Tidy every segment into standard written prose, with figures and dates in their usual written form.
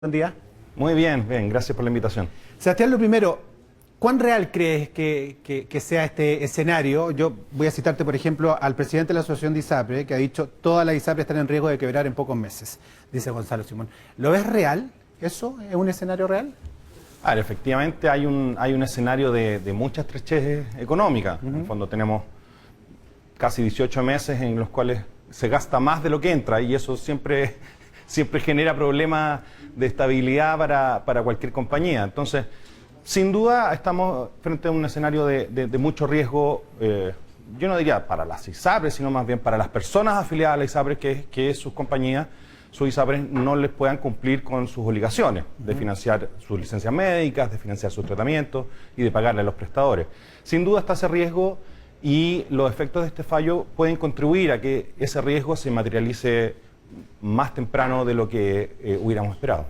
Buen día. Muy bien, bien, gracias por la invitación. Sebastián, lo primero, ¿cuán real crees que sea este escenario? Yo voy a citarte, por ejemplo, al presidente de la Asociación de ISAPRE, que ha dicho todas las ISAPRE están en riesgo de quebrar en pocos meses, dice Gonzalo Simón. ¿Lo ves real? ¿Eso es un escenario real? A ver, efectivamente hay un escenario de mucha estrechez económica. En el fondo tenemos casi 18 meses en los cuales se gasta más de lo que entra y eso siempre genera problemas de estabilidad para cualquier compañía. Entonces, sin duda estamos frente a un escenario de mucho riesgo, yo no diría para las ISAPRES, sino más bien para las personas afiliadas a la ISAPRES, que sus compañías, sus ISAPRES no les puedan cumplir con sus obligaciones de financiar sus licencias médicas, de financiar sus tratamientos y de pagarle a los prestadores. Sin duda está ese riesgo y los efectos de este fallo pueden contribuir a que ese riesgo se materialice más temprano de lo que hubiéramos esperado.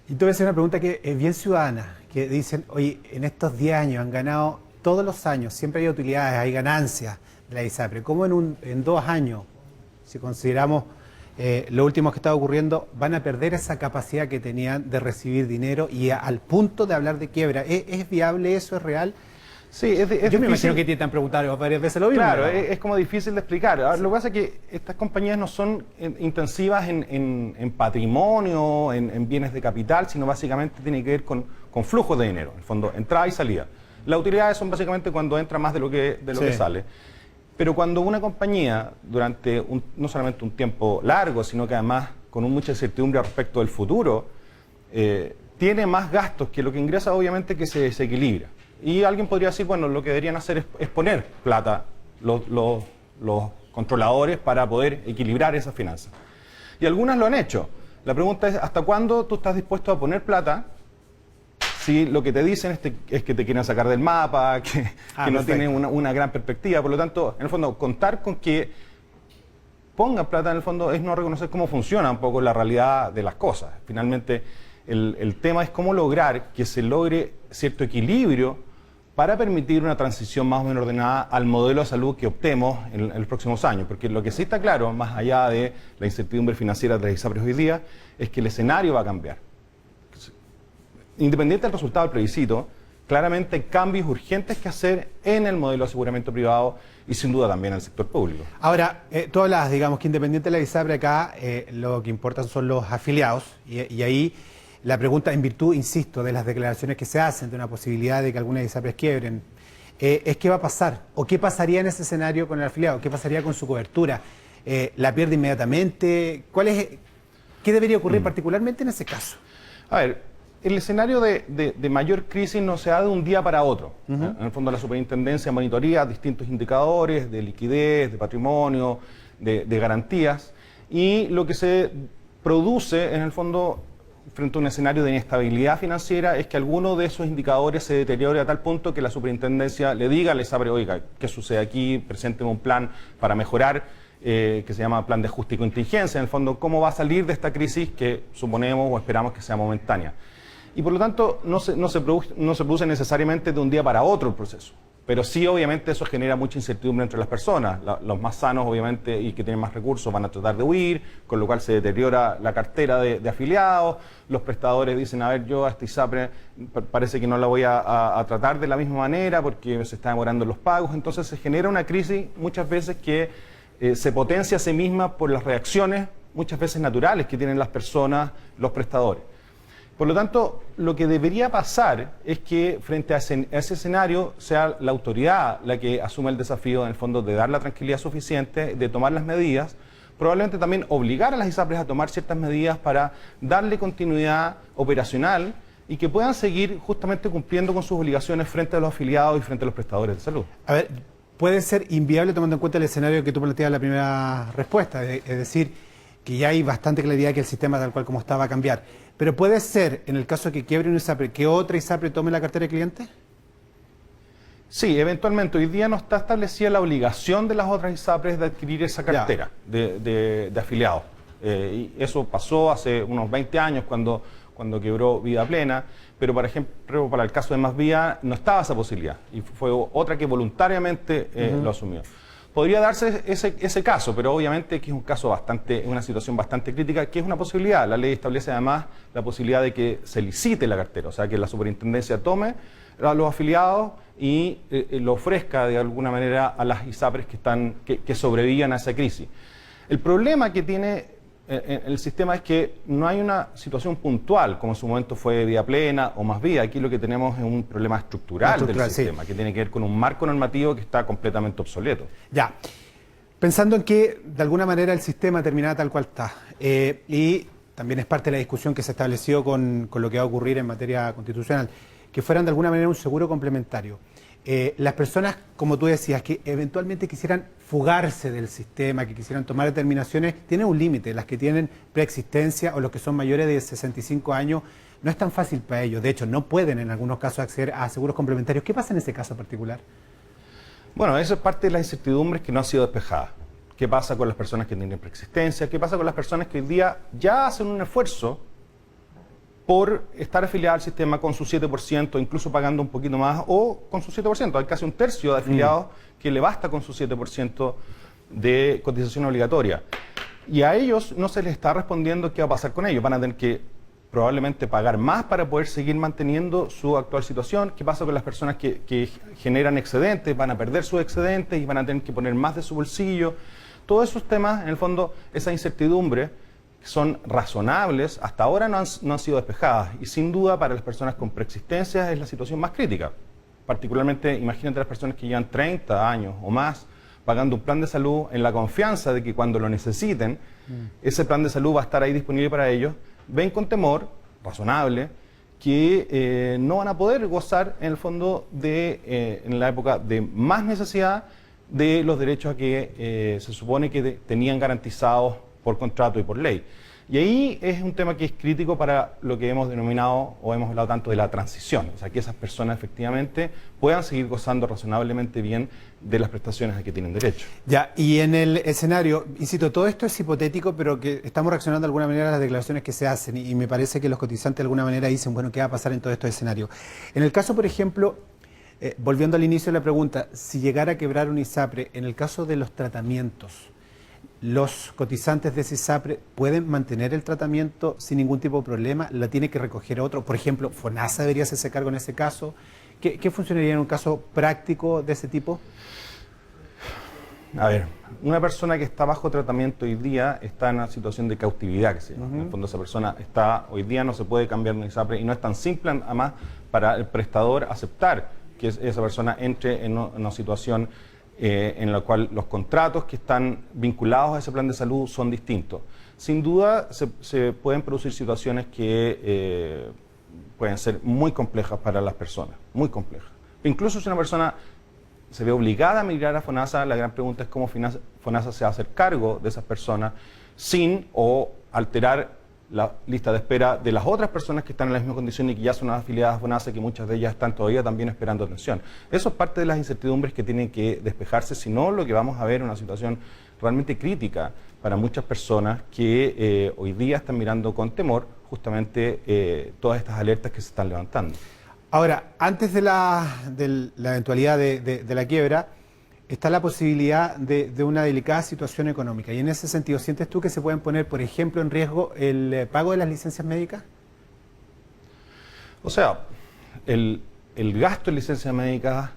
Y te voy a hacer una pregunta que es bien ciudadana, que dicen, oye, en estos 10 años han ganado todos los años, siempre hay utilidades, hay ganancias de la ISAPRE. ¿Cómo en 2 años, si consideramos lo último que está ocurriendo, van a perder esa capacidad que tenían de recibir dinero y al punto de hablar de quiebra? ¿Es viable eso? ¿Es real? Sí, yo me imagino que te han preguntado varias veces lo mismo. Claro, es como difícil de explicar. Ahora, lo que pasa es que estas compañías no son intensivas en patrimonio, en bienes de capital, sino básicamente tiene que ver con flujos de dinero, en el fondo, entrada y salida. Las utilidades son básicamente cuando entra más de lo que sale. Pero cuando una compañía, durante no solamente un tiempo largo, sino que además con mucha incertidumbre respecto del futuro, tiene más gastos que lo que ingresa, obviamente que se desequilibra. Y alguien podría decir, bueno, lo que deberían hacer es poner plata los controladores para poder equilibrar esas finanzas. Y algunas lo han hecho. La pregunta es, ¿hasta cuándo tú estás dispuesto a poner plata si lo que te dicen es que te quieren sacar del mapa, que no tienen una gran perspectiva? Por lo tanto, en el fondo, contar con que pongan plata, en el fondo, es no reconocer cómo funciona un poco la realidad de las cosas. Finalmente, el tema es cómo lograr que se logre cierto equilibrio para permitir una transición más o menos ordenada al modelo de salud que optemos en los próximos años. Porque lo que sí está claro, más allá de la incertidumbre financiera de las ISAPRES hoy día, es que el escenario va a cambiar. Independiente del resultado del plebiscito, claramente hay cambios urgentes que hacer en el modelo de aseguramiento privado y sin duda también en el sector público. Ahora, tú hablas, digamos, que independiente de la ISAPRE acá, lo que importan son los afiliados y ahí la pregunta, en virtud, insisto, de las declaraciones que se hacen, de una posibilidad de que algunas ISAPRES quiebren, es qué va a pasar, o qué pasaría en ese escenario con el afiliado, qué pasaría con su cobertura, la pierde inmediatamente, ¿qué debería ocurrir particularmente en ese caso? A ver, el escenario de mayor crisis no se da de un día para otro. En el fondo la superintendencia monitorea distintos indicadores de liquidez, de patrimonio, de garantías, y lo que se produce en el fondo frente a un escenario de inestabilidad financiera es que alguno de esos indicadores se deteriore a tal punto que la superintendencia le diga a la ISAPRE, oiga, ¿qué sucede aquí? Presenten un plan para mejorar, que se llama plan de ajuste y contingencia, en el fondo, ¿cómo va a salir de esta crisis que suponemos o esperamos que sea momentánea? Y por lo tanto, no se produce necesariamente de un día para otro el proceso. Pero sí, obviamente, eso genera mucha incertidumbre entre las personas. Los más sanos, obviamente, y que tienen más recursos van a tratar de huir, con lo cual se deteriora la cartera de afiliados. Los prestadores dicen, a ver, yo a esta ISAPRE parece que no la voy a tratar de la misma manera porque se están demorando los pagos. Entonces se genera una crisis muchas veces que se potencia a sí misma por las reacciones, muchas veces naturales, que tienen las personas, los prestadores. Por lo tanto, lo que debería pasar es que frente a ese escenario sea la autoridad la que asuma el desafío, en el fondo, de dar la tranquilidad suficiente, de tomar las medidas, probablemente también obligar a las ISAPRES a tomar ciertas medidas para darle continuidad operacional y que puedan seguir justamente cumpliendo con sus obligaciones frente a los afiliados y frente a los prestadores de salud. A ver, puede ser inviable tomando en cuenta el escenario que tú planteabas en la primera respuesta, es decir, que ya hay bastante claridad que el sistema tal cual como está va a cambiar. Pero puede ser, en el caso de que quiebre una ISAPRE, que otra ISAPRE tome la cartera de clientes. Sí, eventualmente. Hoy día no está establecida la obligación de las otras ISAPRES de adquirir esa cartera de afiliados. Y eso pasó hace unos 20 años cuando quebró Vida Plena, pero por ejemplo, para el caso de Más Vía no estaba esa posibilidad y fue otra que voluntariamente lo asumió. podría darse ese caso, pero obviamente que es un caso una situación bastante crítica, que es una posibilidad. La ley establece además la posibilidad de que se licite la cartera, o sea, que la superintendencia tome a los afiliados y lo ofrezca de alguna manera a las ISAPRES que sobrevivan a esa crisis. El problema que tiene el sistema es que no hay una situación puntual, como en su momento fue Vida Plena o Más Vida. Aquí lo que tenemos es un problema estructural del sistema, que tiene que ver con un marco normativo que está completamente obsoleto. Ya, pensando en que de alguna manera el sistema terminaba tal cual está, y también es parte de la discusión que se estableció con lo que va a ocurrir en materia constitucional, que fueran de alguna manera un seguro complementario. Las personas, como tú decías, que eventualmente quisieran fugarse del sistema, que quisieran tomar determinaciones, tienen un límite. Las que tienen preexistencia o los que son mayores de 65 años, no es tan fácil para ellos. De hecho, no pueden en algunos casos acceder a seguros complementarios. ¿Qué pasa en ese caso particular? Bueno, eso es parte de las incertidumbres que no han sido despejadas. ¿Qué pasa con las personas que tienen preexistencia? ¿Qué pasa con las personas que hoy día ya hacen un esfuerzo por estar afiliada al sistema con su 7%, incluso pagando un poquito más, o con su 7%? Hay casi un tercio de afiliados que le basta con su 7% de cotización obligatoria. Y a ellos no se les está respondiendo qué va a pasar con ellos. Van a tener que probablemente pagar más para poder seguir manteniendo su actual situación. ¿Qué pasa con las personas que generan excedentes? Van a perder sus excedentes y van a tener que poner más de su bolsillo. Todos esos temas, en el fondo, esa incertidumbre, son razonables, hasta ahora no han sido despejadas, y sin duda para las personas con preexistencia es la situación más crítica. Particularmente, imagínate las personas que llevan 30 años o más pagando un plan de salud en la confianza de que cuando lo necesiten, ese plan de salud va a estar ahí disponible para ellos. Ven con temor, razonable, que no van a poder gozar en el fondo en la época de más necesidad de los derechos a que se supone que tenían garantizados por contrato y por ley. Y ahí es un tema que es crítico para lo que hemos denominado o hemos hablado tanto de la transición, o sea, que esas personas efectivamente puedan seguir gozando razonablemente bien de las prestaciones a que tienen derecho. Ya, y en el escenario, insisto, todo esto es hipotético, pero que estamos reaccionando de alguna manera a las declaraciones que se hacen, y me parece que los cotizantes de alguna manera dicen, bueno, ¿qué va a pasar en todos estos escenarios? En el caso, por ejemplo, volviendo al inicio de la pregunta, si llegara a quebrar un ISAPRE, en el caso de los tratamientos, ¿los cotizantes de ese ISAPRE pueden mantener el tratamiento sin ningún tipo de problema? ¿La tiene que recoger otro? Por ejemplo, ¿FONASA debería hacerse cargo en ese caso? ¿Qué funcionaría en un caso práctico de ese tipo? A ver, una persona que está bajo tratamiento hoy día está en una situación de cautividad, que se llama. En el fondo, esa persona hoy día no se puede cambiar en ISAPRE, y no es tan simple, además, para el prestador aceptar que esa persona entre en una situación en la cual los contratos que están vinculados a ese plan de salud son distintos. Sin duda se pueden producir situaciones que pueden ser muy complejas para las personas, muy complejas. Incluso si una persona se ve obligada a migrar a FONASA, la gran pregunta es cómo FONASA se va a hacer cargo de esas personas sin alterar la lista de espera de las otras personas que están en la misma condición y que ya son afiliadas a FONASA, que muchas de ellas están todavía también esperando atención. Eso es parte de las incertidumbres que tienen que despejarse, si no lo que vamos a ver es una situación realmente crítica para muchas personas que hoy día están mirando con temor justamente todas estas alertas que se están levantando. Ahora, antes de la eventualidad de la quiebra, está la posibilidad de una delicada situación económica. Y en ese sentido, ¿sientes tú que se pueden poner, por ejemplo, en riesgo el pago de las licencias médicas? O sea, el gasto en licencias médicas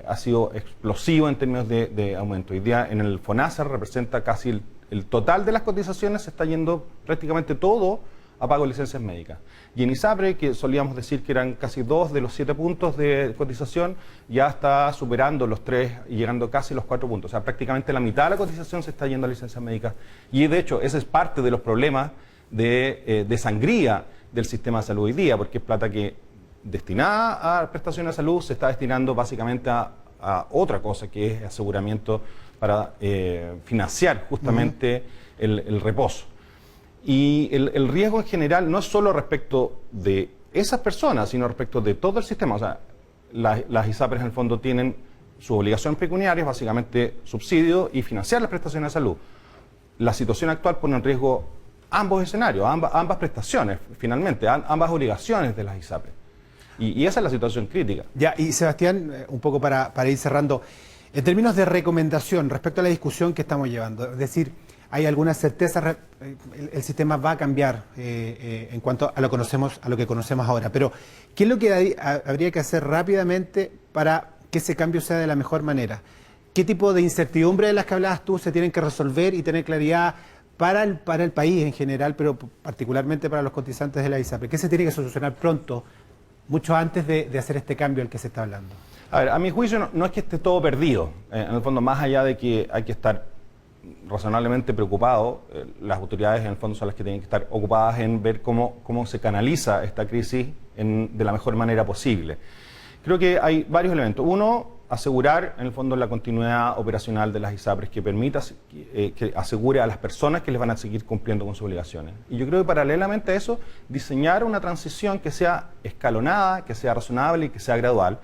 ha sido explosivo en términos de aumento. Hoy día en el FONASA representa casi el total de las cotizaciones, se está yendo prácticamente todo a pago de licencias médicas. Y en ISAPRE, que solíamos decir que eran casi 2 de los 7 puntos de cotización, ya está superando los 3 y llegando casi a los 4 puntos. O sea, prácticamente la mitad de la cotización se está yendo a licencias médicas. Y de hecho, ese es parte de los problemas de sangría del sistema de salud hoy día, porque es plata que destinada a prestaciones de salud se está destinando básicamente a otra cosa, que es aseguramiento para financiar justamente el reposo. Y el riesgo en general no es solo respecto de esas personas, sino respecto de todo el sistema. O sea, las ISAPRES en el fondo tienen sus obligaciones pecuniarias, básicamente subsidio y financiar las prestaciones de salud. La situación actual pone en riesgo ambos escenarios, ambas prestaciones, finalmente, ambas obligaciones de las ISAPRES. Y esa es la situación crítica. Ya, y Sebastián, un poco para ir cerrando, En términos de recomendación respecto a la discusión que estamos llevando, es decir, ¿hay alguna certeza? El sistema va a cambiar en cuanto a lo que conocemos ahora, pero ¿qué es lo que habría que hacer rápidamente para que ese cambio sea de la mejor manera? ¿Qué tipo de incertidumbre de las que hablabas tú se tienen que resolver y tener claridad para el país en general, pero particularmente para los cotizantes de la ISAPRE? ¿Qué se tiene que solucionar pronto, mucho antes de hacer este cambio del que se está hablando? A ver, a mi juicio no es que esté todo perdido. En el fondo, más allá de que hay que estar razonablemente preocupado, las autoridades en el fondo son las que tienen que estar ocupadas en ver cómo se canaliza esta crisis de la mejor manera posible. Creo que hay varios elementos. Uno, asegurar en el fondo la continuidad operacional de las ISAPRES que permita, que asegure a las personas que les van a seguir cumpliendo con sus obligaciones. Y yo creo que paralelamente a eso, diseñar una transición que sea escalonada, que sea razonable y que sea gradual.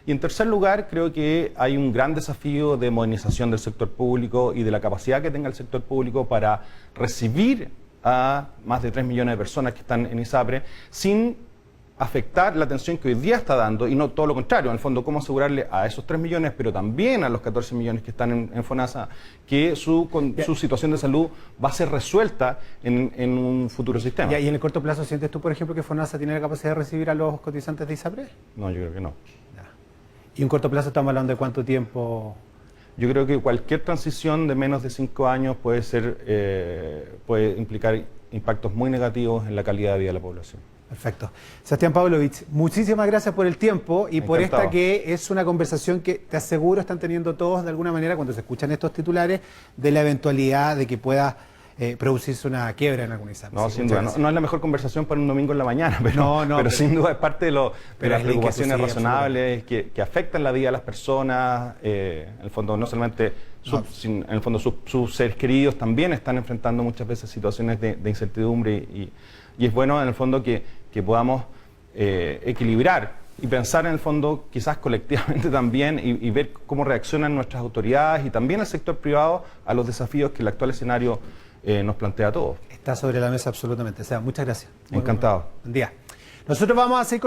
Y en tercer lugar, creo que hay un gran desafío de modernización del sector público y de la capacidad que tenga el sector público para recibir a más de 3 millones de personas que están en ISAPRE sin afectar la atención que hoy día está dando y no todo lo contrario. En el fondo, cómo asegurarle a esos 3 millones, pero también a los 14 millones que están en FONASA, que su situación de salud va a ser resuelta en un futuro sistema. ¿Y en el corto plazo sientes tú, por ejemplo, que FONASA tiene la capacidad de recibir a los cotizantes de ISAPRE? No, yo creo que no. ¿Y en corto plazo estamos hablando de cuánto tiempo? Yo creo que cualquier transición de menos de 5 años puede implicar impactos muy negativos en la calidad de vida de la población. Perfecto. Sebastián Pavlovich, muchísimas gracias por el tiempo y por esta que es una conversación que te aseguro están teniendo todos de alguna manera cuando se escuchan estos titulares de la eventualidad de que pueda producirse una quiebra en alguna ISAPRE. No, sin duda. No es la mejor conversación para un domingo en la mañana, pero sin duda es parte de las preocupaciones razonables que afectan la vida de las personas. En el fondo, no solamente en el fondo sus seres queridos también están enfrentando muchas veces situaciones de incertidumbre y es bueno en el fondo que podamos equilibrar y pensar en el fondo quizás colectivamente también y ver cómo reaccionan nuestras autoridades y también el sector privado a los desafíos que el actual escenario nos plantea a todos. Está sobre la mesa absolutamente. O sea, muchas gracias. Encantado. Buen día. Nosotros vamos a seguir